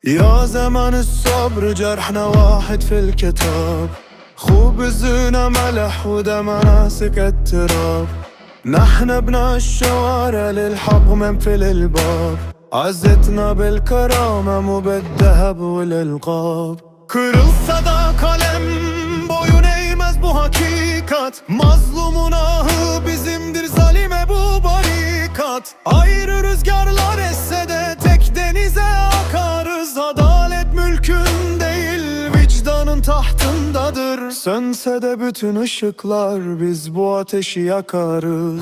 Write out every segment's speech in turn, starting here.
يا زمان الصبر جرحنا واحد في الكتاب، خبزنا ملح ودمنا سكت تراب. نحن ابناء الشوارع للحق منفل الباب، عزتنا بالكرامة مو بالذهب والالقاب. Kırılsa da kalem boyun eğmez bu hakikat. Mazlumun ahı bizimdir, zalime bu barikat. Ayrı rüzgarlar esse de tek denize akarız. Adalet mülkün değil, vicdanın tahtındadır. Sönse de bütün ışıklar, biz bu ateşi yakarız.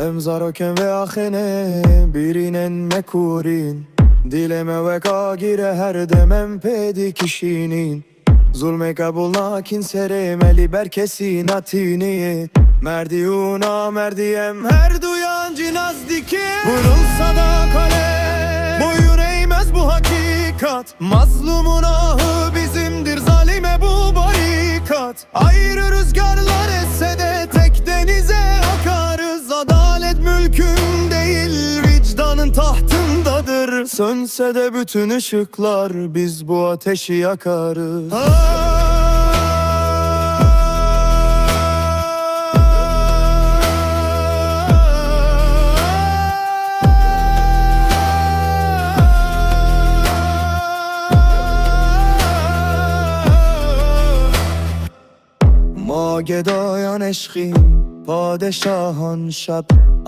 امزاركن ve ahene birinen mekurin. Dileme ve kagire her demem pedi kişinin. Zulme kabul nakin seremeli berkesin atini. Merdiyuna merdiyem her duyan cinazdiki. Vurulsa da kale boyun eğmez bu hakikat. Mazlumun ahı bizimdir, zalime bu barikat. Ayrı rüzgarlar esse de tek denize akarız. Adalet mülkün değil, vicdanın tahtındadır. Sönse de bütün ışıklar, biz bu ateşi yakarız. ما گدایان عشقیم پادشاهان شب.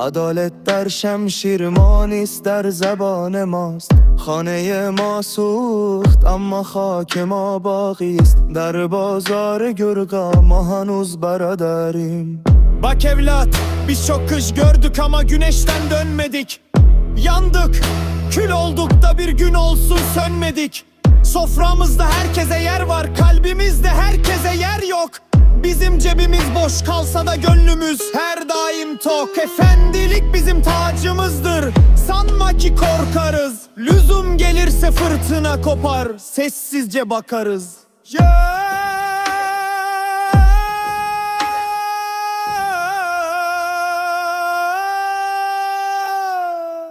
عدالت در شمشیر ما نیست، در زبان ماست. خانه ما سوخت اما خاک ما باقی است. در بازار گرگا ما هنوز برادریم. Bak evlat, biz çok kış gördük ama güneşten dönmedik. Yandık, kül olduk da bir gün olsun sönmedik. Soframızda herkese yer var, kalbimizde herkese yer yok. Bizim cebimiz boş kalsa da gönlümüz her daim tok. Efendilik bizim tacımızdır, sanma ki korkarız. Lüzum gelirse fırtına kopar, sessizce bakarız.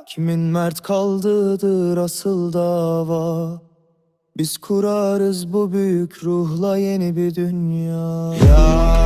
Kimin mert kaldığıdır asıl dava. Biz kurarız bu büyük ruhla yeni bir dünya. Ya